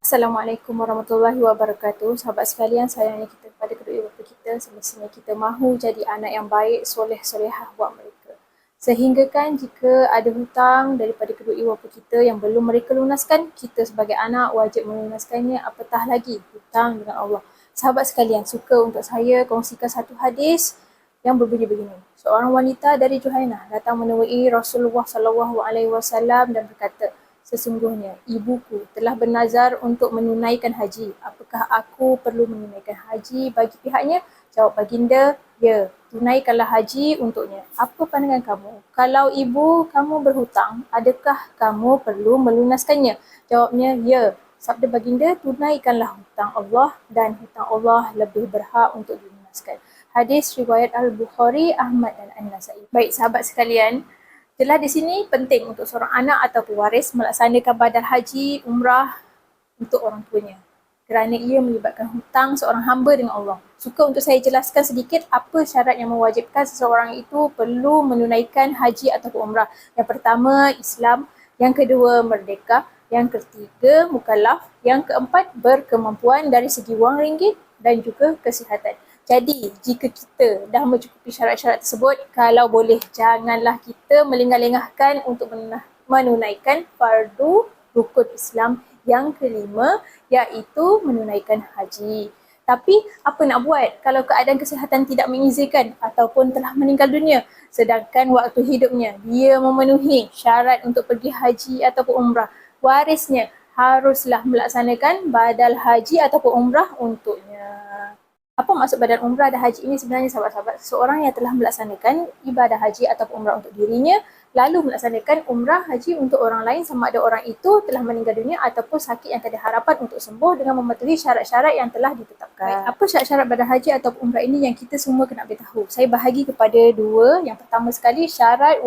Assalamualaikum warahmatullahi wabarakatuh. Sahabat sekalian, sayangnya kita kepada kedua ibu bapa kita, semestinya kita mahu jadi anak yang baik, soleh-solehah buat mereka. Sehingga kan jika ada hutang daripada kedua ibu bapa kita yang belum mereka lunaskan, kita sebagai anak wajib melunaskannya, apatah lagi hutang dengan Allah. Sahabat sekalian, suka untuk saya kongsikan satu hadis yang berbunyi begini. Seorang wanita dari Juhainah datang menemui Rasulullah SAW dan berkata, sesungguhnya ibuku telah bernazar untuk menunaikan haji. Apakah aku perlu menunaikan haji bagi pihaknya? Jawab baginda, ya, tunaikanlah haji untuknya. Apa pandangan kamu? Kalau ibu kamu berhutang, adakah kamu perlu melunaskannya? Jawabnya, ya. Sabda baginda, tunaikanlah hutang Allah dan hutang Allah lebih berhak untuk dilunaskan. Hadis riwayat Al-Bukhari, Ahmad dan An-Nasai. Baik sahabat sekalian, jelas di sini penting untuk seorang anak atau pewaris melaksanakan badal haji, umrah untuk orang tuanya. Kerana ia melibatkan hutang seorang hamba dengan Allah. Suka untuk saya jelaskan sedikit apa syarat yang mewajibkan seseorang itu perlu menunaikan haji atau umrah. Yang pertama, Islam. Yang kedua, merdeka. Yang ketiga, mukallaf. Yang keempat, berkemampuan dari segi wang ringgit dan juga kesihatan. Jadi, jika kita dah mencukupi syarat-syarat tersebut, kalau boleh, janganlah kita melengah-lengahkan untuk menunaikan fardu rukun Islam yang kelima, iaitu menunaikan haji. Tapi, apa nak buat kalau keadaan kesihatan tidak mengizinkan ataupun telah meninggal dunia, sedangkan waktu hidupnya dia memenuhi syarat untuk pergi haji ataupun umrah, warisnya haruslah melaksanakan badal haji ataupun umrah untuknya. Apa maksud badal umrah dan haji ini sebenarnya sahabat-sahabat? Seorang yang telah melaksanakan ibadah haji atau umrah untuk dirinya, lalu melaksanakan umrah haji untuk orang lain sama ada orang itu telah meninggal dunia ataupun sakit yang tak ada harapan untuk sembuh dengan mematuhi syarat-syarat yang telah ditetapkan. Apa syarat-syarat badal haji atau umrah ini yang kita semua kena beritahu? Saya bahagi kepada dua. Yang pertama sekali, syarat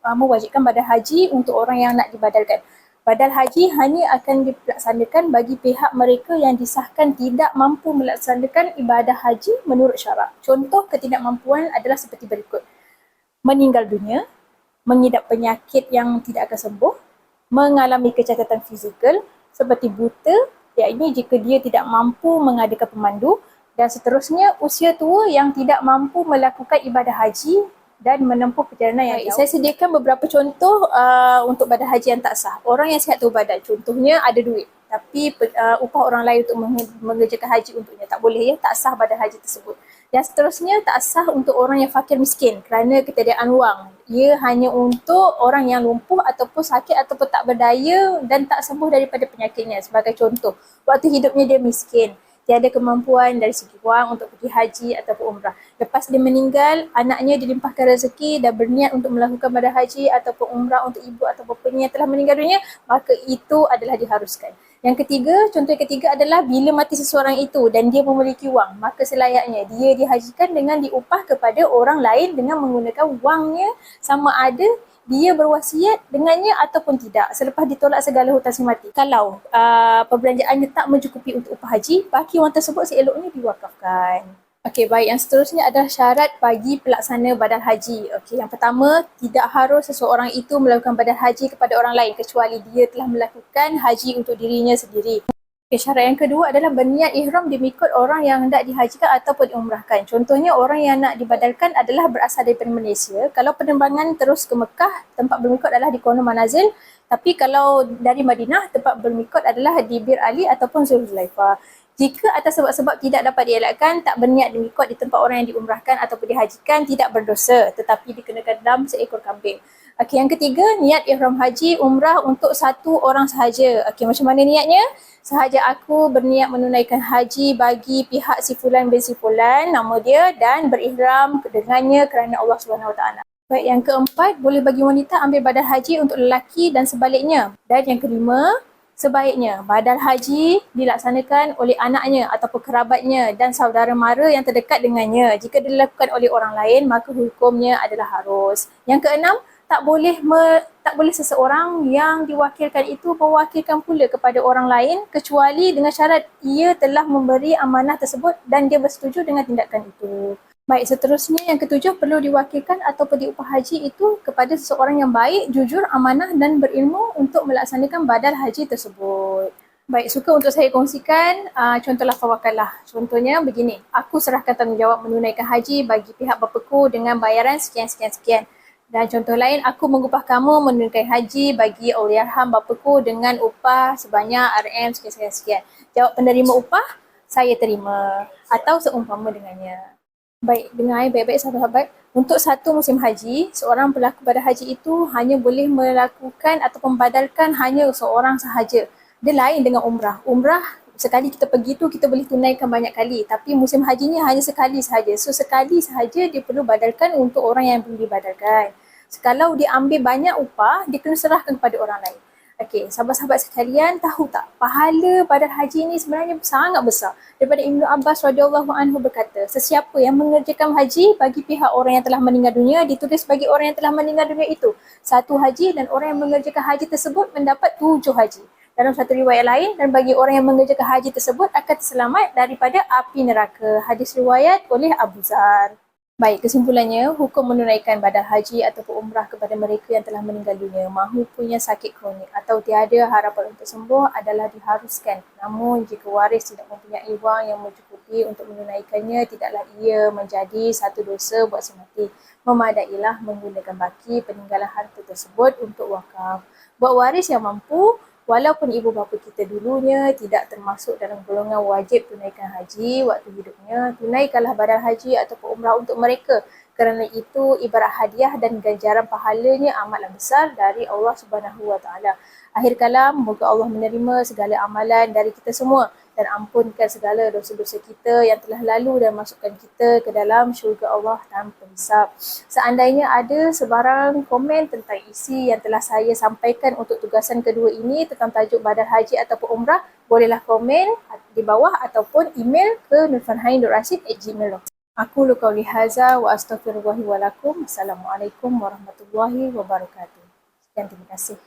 mewajibkan badal haji untuk orang yang nak dibadalkan. Badal haji hanya akan dilaksanakan bagi pihak mereka yang disahkan tidak mampu melaksanakan ibadah haji menurut syarak. Contoh ketidakmampuan adalah seperti berikut. Meninggal dunia, mengidap penyakit yang tidak akan sembuh, mengalami kecacatan fizikal seperti buta, iaitu jika dia tidak mampu mengadakan pemandu, dan seterusnya usia tua yang tidak mampu melakukan ibadah haji dan menempuh perjalanan yang jauh. Saya sediakan beberapa contoh untuk badal haji yang tak sah. Orang yang sihat tu badal, contohnya ada duit, tapi upah orang lain untuk mengerjakan haji untuknya. Tak boleh, ya, tak sah badal haji tersebut. Yang seterusnya tak sah untuk orang yang fakir miskin kerana ketiadaan wang. Ia hanya untuk orang yang lumpuh ataupun sakit ataupun tak berdaya dan tak sembuh daripada penyakitnya. Sebagai contoh, waktu hidupnya dia miskin, tiada kemampuan dari segi wang untuk pergi haji ataupun umrah. Lepas dia meninggal, anaknya dilimpahkan rezeki dan berniat untuk melakukan badal haji ataupun umrah untuk ibu atau bapanya yang telah meninggal dunia, maka itu adalah diharuskan. Yang ketiga, contoh yang ketiga adalah bila mati seseorang itu dan dia memiliki wang, maka selayaknya dia dihajikan dengan diupah kepada orang lain dengan menggunakan wangnya, sama ada dia berwasiat dengannya ataupun tidak selepas ditolak segala hutang si mati. Kalau perbelanjaannya tak mencukupi untuk upah haji, baki wang tersebut seeloknya diwakafkan. Okey, baik. Yang seterusnya adalah syarat bagi pelaksana badal haji. Okey, yang pertama, tidak harus seseorang itu melakukan badal haji kepada orang lain kecuali dia telah melakukan haji untuk dirinya sendiri. Okay, syarat yang kedua adalah berniat ihram dimikut orang yang hendak dihajikan ataupun diumrahkan. Contohnya orang yang nak dibadalkan adalah berasal daripada Malaysia. Kalau penerbangan terus ke Mekah, tempat bermikot adalah di Kuala Manazil. Tapi kalau dari Madinah, tempat bermikot adalah di Bir Ali ataupun Zulhulaifah. Jika atas sebab-sebab tidak dapat dielakkan, tak berniat dimikot di tempat orang yang diumrahkan ataupun dihajikan, tidak berdosa, tetapi dikenakan dam seekor kambing. Okey, yang ketiga, niat ihram haji umrah untuk satu orang sahaja. Okey, macam mana niatnya? Sahaja aku berniat menunaikan haji bagi pihak si fulan bin si fulan, nama dia, dan berihram dengannya kerana Allah SWT. Baik, yang keempat, boleh bagi wanita ambil badal haji untuk lelaki dan sebaliknya. Dan yang kelima, sebaiknya badal haji dilaksanakan oleh anaknya ataupun kerabatnya dan saudara mara yang terdekat dengannya. Jika dilakukan oleh orang lain, maka hukumnya adalah harus. Yang keenam, tak boleh seseorang yang diwakilkan itu mewakilkan pula kepada orang lain kecuali dengan syarat ia telah memberi amanah tersebut dan dia bersetuju dengan tindakan itu. Baik, seterusnya yang ketujuh, perlu diwakilkan ataupun diupah haji itu kepada seseorang yang baik, jujur, amanah dan berilmu untuk melaksanakan badal haji tersebut. Baik, suka untuk saya kongsikan contoh lafaz wakalah. Contohnya begini, aku serahkan tanggungjawab menunaikan haji bagi pihak bapaku dengan bayaran sekian-sekian-sekian. Dan contoh lain, aku mengupah kamu menunaikan haji bagi Allahyarham bapaku dengan upah sebanyak RM sekian-sekian-sekian. Jawab penerima upah, saya terima. Atau seumpama dengannya. Baik, dengar baik-baik sahabat-sahabat. Untuk satu musim haji, seorang pelaku pada haji itu hanya boleh melakukan atau membadalkan hanya seorang sahaja. Dia lain dengan umrah. Umrah sekali kita pergi tu kita boleh tunaikan banyak kali, tapi musim hajinya hanya sekali sahaja. So sekali sahaja dia perlu badalkan untuk orang yang belum dibadalkan. Kalau dia ambil banyak upah, dia kena serahkan kepada orang lain. Okey, sahabat-sahabat sekalian, tahu tak pahala badal haji ni sebenarnya sangat besar. Daripada Ibnu Abbas radhiyallahu anhu berkata, sesiapa yang mengerjakan haji bagi pihak orang yang telah meninggal dunia ditulis bagi orang yang telah meninggal dunia itu satu haji, dan orang yang mengerjakan haji tersebut mendapat 7 haji. Dalam satu riwayat lain, dan bagi orang yang mengerjakan haji tersebut akan terselamat daripada api neraka. Hadis riwayat oleh Abu Zar. Baik, kesimpulannya, hukum menunaikan badal haji ataupun umrah kepada mereka yang telah meninggal dunia mahu punya sakit kronik atau tiada harapan untuk sembuh adalah diharuskan. Namun, jika waris tidak mempunyai wang yang mencukupi untuk menunaikannya, tidaklah ia menjadi satu dosa buat semati. Memadailah menggunakan baki peninggalan harta tersebut untuk wakaf. Buat waris yang mampu, walaupun ibu bapa kita dulunya tidak termasuk dalam golongan wajib tunaikan haji waktu hidupnya, tunaikanlah badal haji ataupun umrah untuk mereka. Kerana itu ibarat hadiah dan ganjaran pahalanya amatlah besar dari Allah Subhanahu Wa Taala. Akhir kalam, moga Allah menerima segala amalan dari kita semua dan ampunkan segala dosa-dosa kita yang telah lalu dan masukkan kita ke dalam syurga Allah tanpa hisab. Seandainya ada sebarang komen tentang isi yang telah saya sampaikan untuk tugasan kedua ini tentang tajuk badal haji ataupun umrah, bolehlah komen di bawah ataupun email ke nurfanhain.rasid@gmail.com. Aku qauli hadza wa astaghfirullahi wa lakum. Assalamualaikum warahmatullahi wabarakatuh. Sekian, terima kasih.